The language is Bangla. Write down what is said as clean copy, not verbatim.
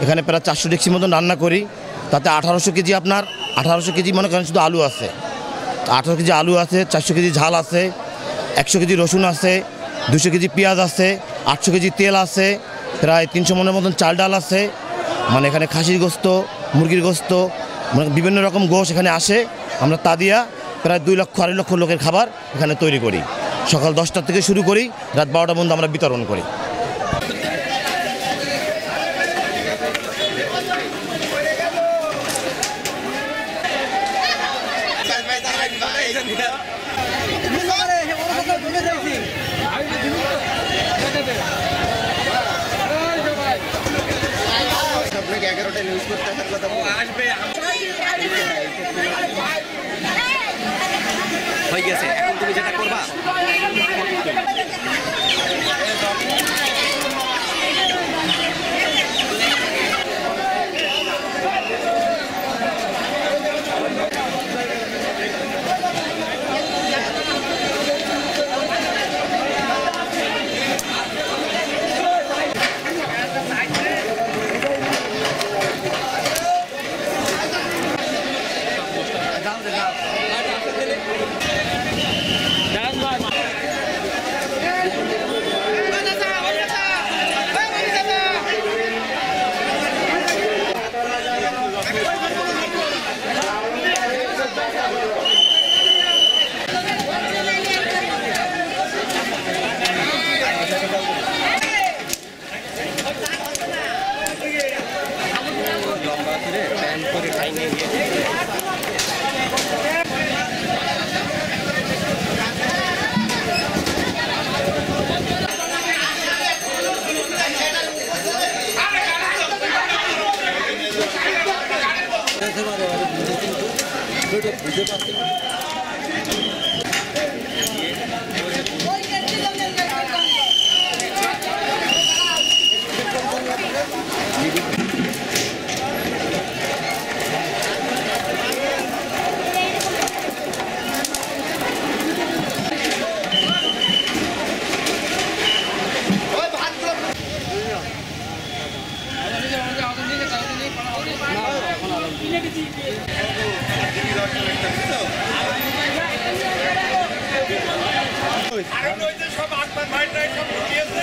এখানে প্রায় 400 ডেক্সির মতন রান্না করি। তাতে 1800 কেজি আপনার 1800 কেজি মনে করেন শুধু আলু আছে, 18 কেজি আলু আছে, 400 কেজি ঝাল আছে, 100 কেজি রসুন আছে, 200 কেজি পেঁয়াজ আছে, 800 কেজি তেল আছে, প্রায় 300 মনের মতন চাল ডাল আছে। মানে এখানে খাসির গোস্ত, মুরগির গোস্ত, মানে বিভিন্ন রকম গোশ এখানে আসে। আমরা তা দিয়া প্রায় 2 লক্ষ 2.5 লক্ষ লোকের খাবার এখানে তৈরি করি। সকাল 10টা থেকে শুরু করি, রাত 12টা পর্যন্ত আমরা বিতরণ করি। হয়ে গেছে, এখন তুমি যেটা করবা আর ওই যে সব 8 মাস 9 সব দিয়েছে।